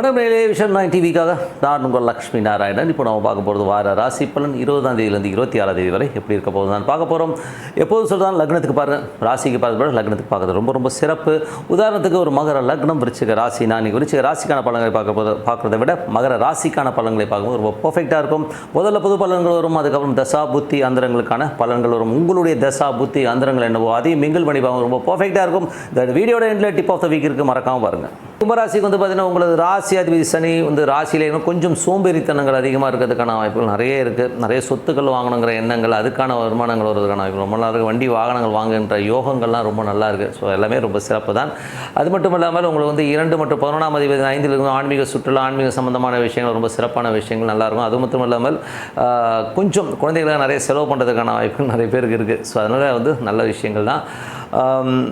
வணக்கம் விஷன் 9 டிவிக்காக நான் உங்கள் லக்ஷ்மி நாராயணன். இப்போ நம்ம பார்க்க போகிறது வார ராசி பலன் 20ஆம் தேதியிலேருந்து 26ஆம் தேதி வரை எப்படி இருக்க போகுது நான் பார்க்க போகிறோம். எப்போதும் சொல்கிறான் லக்னத்துக்கு பாருங்கள், ராசிக்கு பார்த்து லக்னத்துக்கு பார்க்குறது ரொம்ப ரொம்ப சிறப்பு. உதாரணத்துக்கு ஒரு மகர லக்னம் விருச்சிக ராசி, நான் விருச்சிக ராசிக்கான பலன்களை பார்க்குறத விட மகர ராசிக்கான பலன்களை பார்க்கும்போது ரொம்ப பர்ஃபெக்டாக இருக்கும். முதல்ல பொது பலன்கள் வரும், அதுக்கப்புறம் தசா புத்தி அந்தரங்களுக்கான பலன்கள் வரும். உங்களுடைய தசா புத்தி அந்தரங்கள் என்னவோ அதையும் மிங்கிள் பண்ணி பார்க்க ரொம்ப பர்ஃபெக்டாக இருக்கும். இந்த வீடியோட எண்டில் டிப் ஆஃப் த வீக் இருக்குது, மறக்காமல் பாருங்கள். கும்பராசிக்கு பார்த்தீங்கன்னா உங்களது ராசி அதிபதி சனி ராசியில கொஞ்சம் சோம்பேறித்தனங்கள் அதிகமாக இருக்கிறதுக்கான வாய்ப்புகள் நிறைய இருக்குது. நிறைய சொத்துக்கள் வாங்கணுங்கிற எண்ணங்கள், அதுக்கான வருமானங்கள் வருவதற்கான வாய்ப்பு ரொம்ப நல்லா இருக்குது. வண்டி வாகனங்கள் வாங்குகின்ற யோகங்கள்லாம் ரொம்ப நல்லா இருக்குது. ஸோ எல்லாமே ரொம்ப சிறப்பு தான். அது மட்டும் இல்லாமல் உங்களுக்கு 2 மற்றும் 11ஆம் அதிபதி 5 இருக்கும். ஆன்மீக சுற்றுலா, ஆன்மீக சம்பந்தமான விஷயங்கள் ரொம்ப சிறப்பான விஷயங்கள் நல்லாயிருக்கும். அது மட்டும் இல்லாமல் கொஞ்சம் குழந்தைகளாக நிறைய செலவு பண்ணுறதுக்கான வாய்ப்புகள் நிறைய பேருக்கு இருக்குது. ஸோ அதனால் நல்ல விஷயங்கள் தான்.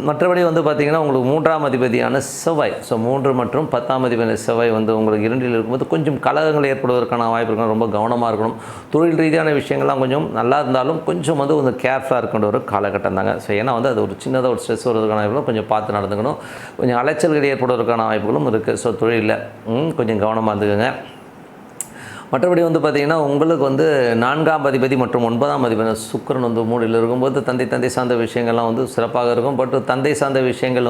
மற்றபடி பார்த்திங்கன்னா உங்களுக்கு 3ஆம் அதிபதியான செவ்வாய், ஸோ 3 மற்றும் 10ஆம் அதிபதியான செவ்வாய் உங்களுக்கு 2இல் இருக்கும்போது கொஞ்சம் கலகங்கள் ஏற்படுவதற்கான வாய்ப்பு இருக்கணும். ரொம்ப கவனமாக இருக்கணும். தொழில் ரீதியான விஷயங்கள்லாம் கொஞ்சம் நல்லா இருந்தாலும் கொஞ்சம் கொஞ்சம் கேர்ஃபுல்லாக இருக்கின்ற ஒரு காலகட்டம் தாங்க. ஸோ ஏன்னா அது ஒரு சின்னதாக ஒரு ஸ்ட்ரெஸ் வருவதற்கான வாய்ப்புகளும் கொஞ்சம் பார்த்து நடந்துக்கணும். கொஞ்சம் அலைச்சல்கள் ஏற்படுவதற்கான வாய்ப்புகளும் இருக்குது. ஸோ தொழிலில் கொஞ்சம் கவனமாக இருந்துக்குங்க. மற்றபடி பார்த்திங்கன்னா உங்களுக்கு 4ஆம் அதிபதி மற்றும் 9ஆம் அதிபதி சுக்கிரன் 3இல் இருக்கும்போது தந்தை சார்ந்த விஷயங்கள்லாம் சிறப்பாக இருக்கும். பட் தந்தை சார்ந்த விஷயங்கள்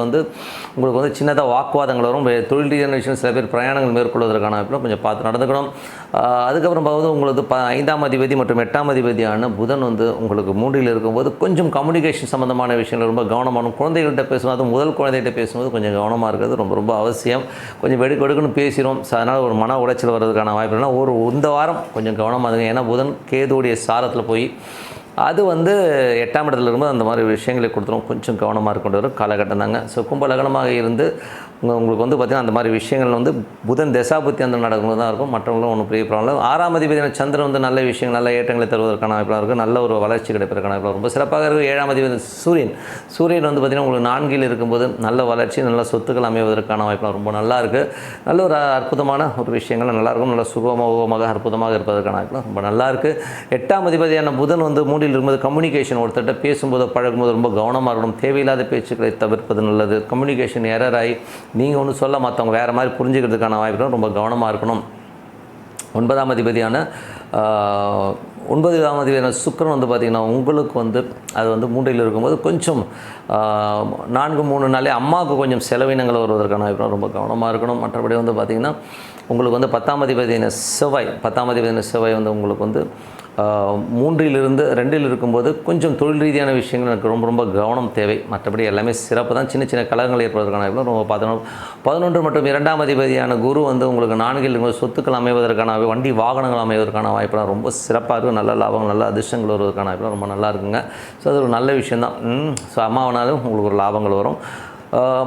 உங்களுக்கு சின்னதாக வாக்குவாதங்கள் வரும். தொழில் ரீதியான விஷயம் சில பேர் பிரயாணங்கள் மேற்கொள்வதற்கான வாய்ப்புலாம் கொஞ்சம் பார்த்து நடந்துக்கணும். அதுக்கப்புறம் உங்களுக்கு 5ஆம் அதிபதி மற்றும் 8ஆம் அதிபதியான புதன் உங்களுக்கு 3இல் இருக்கும்போது கொஞ்சம் கம்யூனிகேஷன் சம்மந்தமான விஷயங்கள் ரொம்ப கவனமான. குழந்தைகள்கிட்ட பேசும்போது, அது முதல் குழந்தைகிட்ட பேசும்போது கொஞ்சம் கவனமாக இருக்கிறது ரொம்ப ரொம்ப அவசியம். கொஞ்சம் வெடுக்கெடுக்குன்னு பேசிடும். ஸோ அதனால் ஒரு மன உளைச்சல் வர்றதுக்கான வாய்ப்பு இல்லைன்னா இந்த வாரம் கொஞ்சம் கவனமாக இருங்க. ஏன்னா புதன் கேதுடைய சாரத்தில் போய் அது 8ஆம் இடத்துல இருக்கும்போது அந்த மாதிரி விஷயங்களை கொடுத்துரும். கொஞ்சம் கவனமாக இருக்கின்ற ஒரு காலகட்டம் தாங்க. ஸோ கும்ப லக்னமாக இருந்து உங்களுக்கு பார்த்திங்கன்னா அந்த மாதிரி விஷயங்கள் புதன் தசாபுத்தி நடக்கும்போது தான் இருக்கும். மற்றவங்களும் ஒன்றும் பெரிய ப்ராப்ளம். 6ஆம் அதிபதியான சந்திரன் நல்ல விஷயங்கள், நல்ல ஏற்றங்களை தருவதற்கான வாய்ப்பாக இருக்குது. நல்ல ஒரு வளர்ச்சி கிடைப்பதற்கான வாய்ப்பாக ரொம்ப சிறப்பாக இருக்குது. 7ஆம் அதிபதி சூரியன் பார்த்திங்கன்னா உங்களுக்கு 4இல் இருக்கும்போது நல்ல வளர்ச்சி, நல்ல சொத்துக்கள் அமைவதற்கான வாய்ப்பாக ரொம்ப நல்லா இருக்குது. நல்ல ஒரு அற்புதமான ஒரு விஷயங்கள் நல்லாயிருக்கும். நல்ல சுகமாக அற்புதமாக இருப்பதற்கான வாய்ப்புலாம் ரொம்ப நல்லா இருக்குது. 8ஆம் அதிபதியான புதன் 3இல் இருக்கும்போது கம்யூனிகேஷன், ஒருத்தட்ட பேசும்போது பழகும்போது ரொம்ப கவனமாக இருக்கணும். தேவையில்லாத பேச்சுக்களை தவிர்ப்பது நல்லது. கம்யூனிகேஷன் எரர் ஆகி நீங்கள் ஒன்று சொல்ல மற்றவங்க வேறு மாதிரி புரிஞ்சுக்கிறதுக்கான வாய்ப்பு ரொம்ப கவனமாக இருக்கணும். 9ஆம் அதிபதியான சுக்கிரன் பார்த்திங்கன்னா உங்களுக்கு அது 3இல் இருக்கும்போது கொஞ்சம் 4-3 நாளே அம்மாவுக்கு கொஞ்சம் செலவினங்கள் வருவதற்கான வாய்ப்பு ரொம்ப கவனமாக இருக்கணும். மற்றபடி பார்த்திங்கன்னா உங்களுக்கு 10ஆம் அதிபதியான செவ்வாய் உங்களுக்கு 3இலிருந்து 2இல் இருக்கும்போது கொஞ்சம் தொழில் ரீதியான விஷயங்கள் எனக்கு ரொம்ப ரொம்ப கவனம் தேவை. மற்றபடி எல்லாமே சிறப்பு தான். சின்ன சின்ன கலகங்கள் ஏற்படுவதற்கான ரொம்ப பார்த்துக்கணும். 11 மற்றும் 2ஆம் அதிபதியான குரு உங்களுக்கு 4இல் இருக்கும்போது சொத்துக்கள் அமைவதற்கான, வண்டி வாகனங்கள் அமைவதற்கான வாய்ப்பெல்லாம் ரொம்ப சிறப்பாக இருக்கும். நல்ல லாபங்கள், நல்ல அதிர்ஷ்டங்கள் வருவதற்கான வாய்ப்பெல்லாம் ரொம்ப நல்லா இருக்குங்க. ஸோ அது ஒரு நல்ல விஷயந்தான். ஸோ அம்மாவனாலும் உங்களுக்கு ஒரு லாபங்கள் வரும்.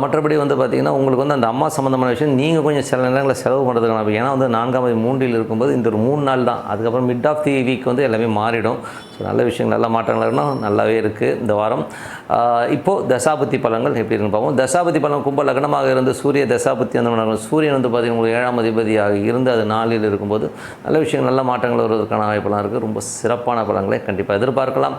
மற்றபடி பார்த்திங்கன்னா உங்களுக்கு அந்த அம்மா சம்மந்தமான விஷயம் நீங்கள் கொஞ்சம் சில நேரங்களில் செலவு பண்ணுறதுக்கான, ஏன்னா 4ஆம் தேதி 3இல் இருக்கும்போது இந்த ஒரு 3 நாள் தான். அதுக்கப்புறம் மிட் ஆஃப் தி வீக் எல்லாமே மாறிடும். ஸோ நல்ல விஷயங்கள், நல்ல மாற்றங்கள்னா நல்லாவே இருக்குது இந்த வாரம். இப்போது தசாபுத்தி பலன்கள் எப்படி இருக்குன்னு பார்ப்போம். தசாபுத்தி பலன் கும்ப லக்னமாக இருந்து சூரிய தசாபுத்தி சூரியன் பார்த்திங்கன்னா உங்களுக்கு 7ஆம் அதிபதியாக இருந்து அது 4இல் இருக்கும்போது நல்ல விஷயங்கள், நல்ல மாற்றங்கள் வருவதற்கான வாய்ப்பெல்லாம் இருக்குது. ரொம்ப சிறப்பான பலன்களை கண்டிப்பாக எதிர்பார்க்கலாம்.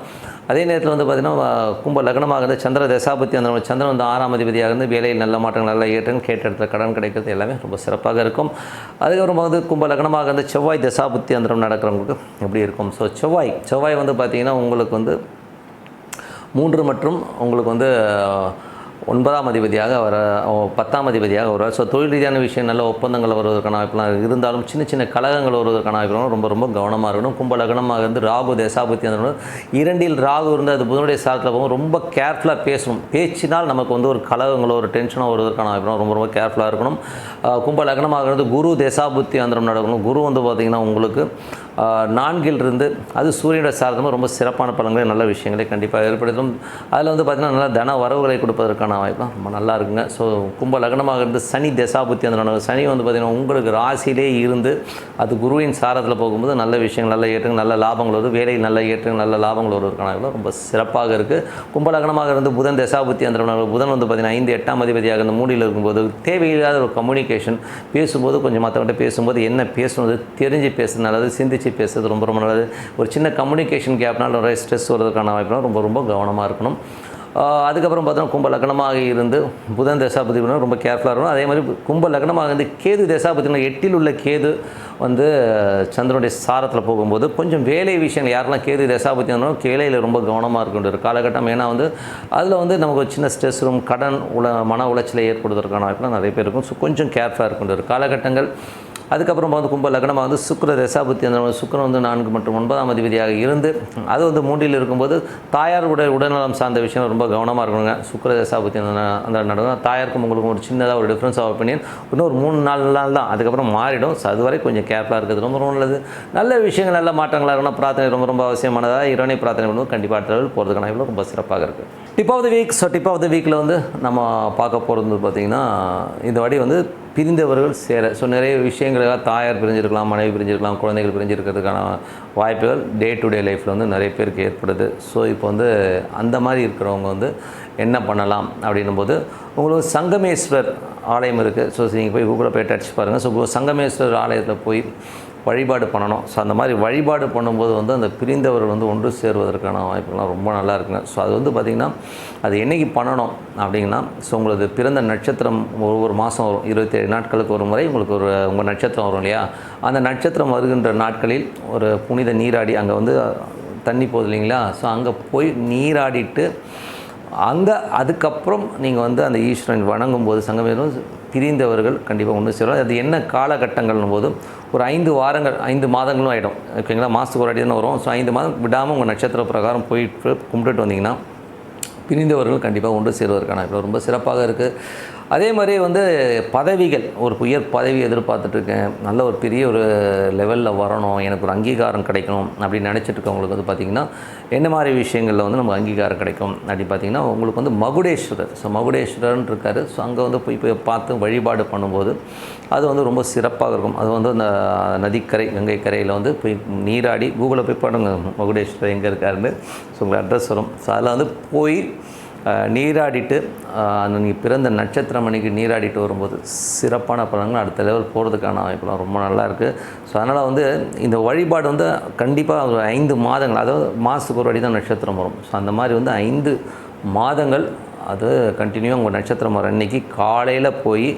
அதே நேரத்தில் பார்த்திங்கன்னா கும்ப லக்னமாக இருந்து சந்திர தசாபுத்தி சந்திரன் 6ஆம் அதிபதியாக இருந்து வேலையில் நல்ல மாற்றங்கள், நல்ல ஏற்றங்கள், கேட்ட இடத்துல கடன் கிடைக்கிறது எல்லாமே ரொம்ப சிறப்பாக இருக்கும். அதுக்கப்புறம் கும்ப லக்னமாக இருந்து செவ்வாய் தசாபுத்தி நடக்கிறவங்களுக்கு எப்படி இருக்கும். ஸோ செவ்வாய் பார்த்திங்கன்னா உங்களுக்கு 3 மற்றும் உங்களுக்கு 9ஆம் அதிபதியாக 10ஆம் அதிபதியாக வருவார். ஸோ தொழில் ரீதியான விஷயம், நல்ல ஒப்பந்தங்கள் வருவதற்கான வாய்ப்புலாம் இருந்தாலும் சின்ன சின்ன கலகங்கள் வருவதற்கான வாய்ப்புலாம் ரொம்ப ரொம்ப கவனமாக இருக்கணும். கும்ப லக்னமாக இருந்து ராகு தசாபுத்தி 2இல் ராகு இருந்து அது புதனுடைய சாரத்தில் போகும். ரொம்ப கேர்ஃபுல்லாக பேசணும். பேச்சினால் நமக்கு ஒரு கலகங்களோ ஒரு டென்ஷனோ வருவதற்கான வாய்ப்புலாம் ரொம்ப ரொம்ப கேர்ஃபுல்லாக இருக்கணும். கும்ப லக்னமாக இருந்து குரு தசாபுத்தி நடக்கணும். குரு பார்த்திங்கன்னா உங்களுக்கு 4இல் இருந்து அது சூரியனுடைய சாரத்தில் ரொம்ப சிறப்பான பலன்களை, நல்ல விஷயங்களை கண்டிப்பாக ஏற்படுத்தும். அதில் பார்த்திங்கன்னா நல்லா தன வரவுகளை கொடுப்பதற்கான வாய்ப்புலாம் ரொம்ப நல்லா இருக்குங்க. ஸோ கும்ப லக்னமாக இருந்து சனி தசாபுத்தி சனி பார்த்திங்கன்னா உங்களுக்கு ராசியிலே இருந்து அது குருவின் சாரத்தில் போகும்போது நல்ல விஷயங்கள், நல்ல ஏற்றங்கள், நல்ல லாபங்கள் வருது. வேலையில் நல்ல ஏற்றங்கள், நல்ல லாபங்கள் வருவதற்கான வாய்ப்புலாம் ரொம்ப சிறப்பாக இருக்குது. கும்ப லக்னமாக இருந்து புதன் தசாபுத்தி புதன் பார்த்திங்கன்னா 5-8ஆம் அதிபதியாக இந்த 3இல் இருக்கும்போது தேவையில்லாத ஒரு கம்யூனிகேஷன், பேசும்போது கொஞ்சம் மற்றவங்கிட்ட பேசும்போது என்ன பேசணுது தெரிஞ்சு பேசுறது நல்லது, சிந்திச்சு பேசுறது ரொம்ப ரொம்ப நல்லது. ஒரு சின்ன கம்யூனிகேஷன் கேப்னால் நிறைய ஸ்ட்ரெஸ் வருவதற்கான வாய்ப்புலாம் ரொம்ப ரொம்ப கவனமாக இருக்கணும். அதுக்கப்புறம் பார்த்தோன்னா கும்ப லக்னமாக இருந்து புதன் தசாபதி ரொம்ப கேர்ஃபுல்லாக இருக்கணும். அதே மாதிரி கும்ப லக்னமாக இருந்து கேது தசாபதினா 8ல் உள்ள கேது வந்து சந்திரனுடைய சாரத்தில் போகும்போது கொஞ்சம் வேலை விஷயங்கள் யாரெல்லாம் கேது தசாபதி இருந்தாலும் வேலையில் ரொம்ப கவனமாக இருக்கின்ற ஒரு காலகட்டம். ஏன்னா வந்து அதில் வந்து நமக்கு ஒரு சின்ன ஸ்ட்ரெஸ் வரும், கடன் மன உளைச்சலை ஏற்படுவதற்கான வாய்ப்புலாம் நிறைய பேர் இருக்கும். ஸோ கொஞ்சம் கேர்ஃபுல்லாக இருக்கின்ற ஒரு காலகட்டங்கள். அதுக்கப்புறம் வந்து கும்ப லக்னமாக வந்து சுக்கிர தசாபுத்தி அந்த சுக்கிரன் வந்து 4 மற்றும் 9ஆம் அதிபதியாக இருந்து அது வந்து 3ல் இருக்கும்போது தாயாருடைய உடல்நலம் சார்ந்த விஷயம் ரொம்ப கவனமாக இருக்கணுங்க. சுக்கிர தசாபுத்தி அந்த நடக்கும் தாயாருக்கும் உங்களுக்கும் ஒரு சின்னதாக ஒரு டிஃப்ரென்ஸ் ஆஃப் ஒப்பீனியன் இன்னும் ஒரு 3-4 நாள் தான், அதுக்கப்புறம் மாறிடும். ஸோ அதுவரை கொஞ்சம் கேர்ஃபுல்லாக இருக்கிறது ரொம்ப நல்லது. நல்ல விஷயங்கள் நல்ல மாற்றங்களாக இருக்கணும். பிரார்த்தனை ரொம்ப அவசியமானதாக இறைவனை பிரார்த்தனை பண்ணுவோம். கண்டிப்பாக அடுத்த லெவல் போகிறதுக்கான இவ்வளோ ரொம்ப சிறப்பாக இருக்குது. Tip of the week. So tip of the வீக்கில் வந்து நம்ம பார்க்க போகிறது பார்த்திங்கன்னா இந்த வாடி வந்து பிரிந்தவர்கள் சேர. ஸோ நிறைய விஷயங்களாக தாயார் பிரிஞ்சிருக்கலாம், மனைவி பிரிஞ்சிருக்கலாம், குழந்தைகள் பிரிஞ்சிருக்கிறதுக்கான வாய்ப்புகள் டே டு டே லைஃப்பில் வந்து நிறைய பேருக்கு ஏற்படுது. ஸோ இப்போ வந்து அந்த மாதிரி இருக்கிறவங்க வந்து என்ன பண்ணலாம் அப்படின்னும்போது உங்களுக்கு சங்கமேஸ்வர் ஆலயம் இருக்குது. ஸோ நீங்கள் போய் கூகுளில் போய் டச் பாருங்கள். ஸோ சங்கமேஸ்வர் ஆலயத்தில் போய் வழிபாடு பண்ணணும். ஸோ அந்த மாதிரி வழிபாடு பண்ணும்போது வந்து அந்த பிரிந்தவர்கள் வந்து ஒன்று சேருவதற்கான வாய்ப்புகள்லாம் ரொம்ப நல்லா இருக்குங்க. ஸோ அது வந்து பார்த்திங்கன்னா அது என்றைக்கு பண்ணணும் அப்படிங்கன்னா, ஸோ உங்களுக்கு பிறந்த நட்சத்திரம் ஒவ்வொரு மாதம் வரும், 27 நாட்களுக்கு ஒரு முறை உங்களுக்கு உங்கள் நட்சத்திரம் வரும் இல்லையா, அந்த நட்சத்திரம் வருகின்ற நாட்களில் ஒரு புனித நீராடி அங்கே வந்து தண்ணி போகுது இல்லைங்களா, ஸோ அங்கே போய் நீராடிட்டு அங்கே அதுக்கப்புறம் நீங்கள் வந்து அந்த ஈஸ்வரன் வணங்கும்போது சங்கமேரும் பிரிந்தவர்கள் கண்டிப்பாக ஒன்று சேரும். அது என்ன காலகட்டங்கள்னும் போது ஒரு 5 வாரங்கள் 5 மாதங்களும் ஆகிடும். ஓகேங்களா, மாதத்துக்கு ஒரு அடி தானே வரும். ஸோ 5 மாதம் விடாமல் உங்கள் நட்சத்திர பிரகாரம் போயிட்டு கும்பிட்டுட்டு வந்தீங்கன்னா பிரிந்தவர்கள் கண்டிப்பாக ஒன்று சேருவதற்கான இப்போ ரொம்ப சிறப்பாக இருக்குது. அதே மாதிரி வந்து பதவிகள், ஒரு உயர் பதவி எதிர்பார்த்துட்ருக்கேன், நல்ல ஒரு பெரிய ஒரு லெவலில் வரணும், எனக்கு ஒரு அங்கீகாரம் கிடைக்கணும் அப்படின்னு நினச்சிட்டு இருக்கவங்களுக்கு வந்து பார்த்திங்கன்னா என்ன மாதிரி விஷயங்களில் வந்து நமக்கு அங்கீகாரம் கிடைக்கும் அப்படின்னு பார்த்திங்கன்னா உங்களுக்கு வந்து மகுடேஸ்வரர். ஸோ மகுடேஸ்வரர்னு இருக்கார். ஸோ அங்கே வந்து போய் பார்த்து வழிபாடு பண்ணும்போது அது வந்து ரொம்ப சிறப்பாக இருக்கும். அது வந்து அந்த நதிக்கரை கங்கை கரையில் வந்து போய் நீராடி கூகுளில் போய் பாடுங்க மகுடேஸ்வரர் எங்கே இருக்காருன்னு. ஸோ உங்களுக்கு அட்ரஸ் வரும். ஸோ அதில் வந்து போய் நீராடிட்டு அந்த நீங்கள் பிறந்த நட்சத்திரம் அன்றைக்கி நீராடிட்டு வரும்போது சிறப்பான பலன்கள் அடுத்த லெவல் போகிறதுக்கான வாய்ப்புலாம் ரொம்ப நல்லா இருக்குது. ஸோ அதனால் வந்து இந்த வழிபாடு வந்து கண்டிப்பாக ஒரு 5 மாதங்கள், அதாவது மாதத்துக்கு ஒரு வாட்டி தான் நட்சத்திரம் வரும். ஸோ அந்த மாதிரி வந்து 5 மாதங்கள் அது கண்டினியூவாக உங்கள் நட்சத்திரம் வர அன்றைக்கி காலையில் போய்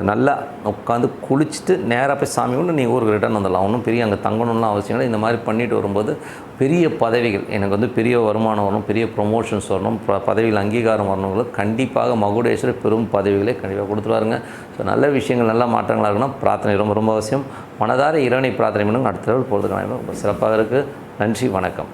நல்லா உட்காந்து குளிச்சுட்டு நேராக போய் சாமி கொண்டு நீங்கள் ஊருக்கு ரிட்டர்ன் வந்துடலாம். ஒன்றும் பெரிய அங்கே தங்கணும்லாம் அவசியம் இல்லை. இந்த மாதிரி பண்ணிட்டு வரும்போது பெரிய பதவிகள், எனக்கு வந்து பெரிய வருமானம் வரணும், பெரிய ப்ரொமோஷன்ஸ் வரணும், பதவியில் அங்கீகாரம் வரணுங்களுக்கு கண்டிப்பாக மகுடேஸ்வரர் பெரும் பதவிகளை கண்டிப்பாக கொடுத்துருவாருங்க. ஸோ நல்ல விஷயங்கள் நல்ல மாற்றங்களாக இருக்கணும். பிரார்த்தனை ரொம்ப ரொம்ப அவசியம். மனதார இறைவனை பிரார்த்தனை பண்ணுங்க. அடுத்த லெவல் போகிறதுக்கான ரொம்ப சிறப்பாக இருக்குது. நன்றி, வணக்கம்.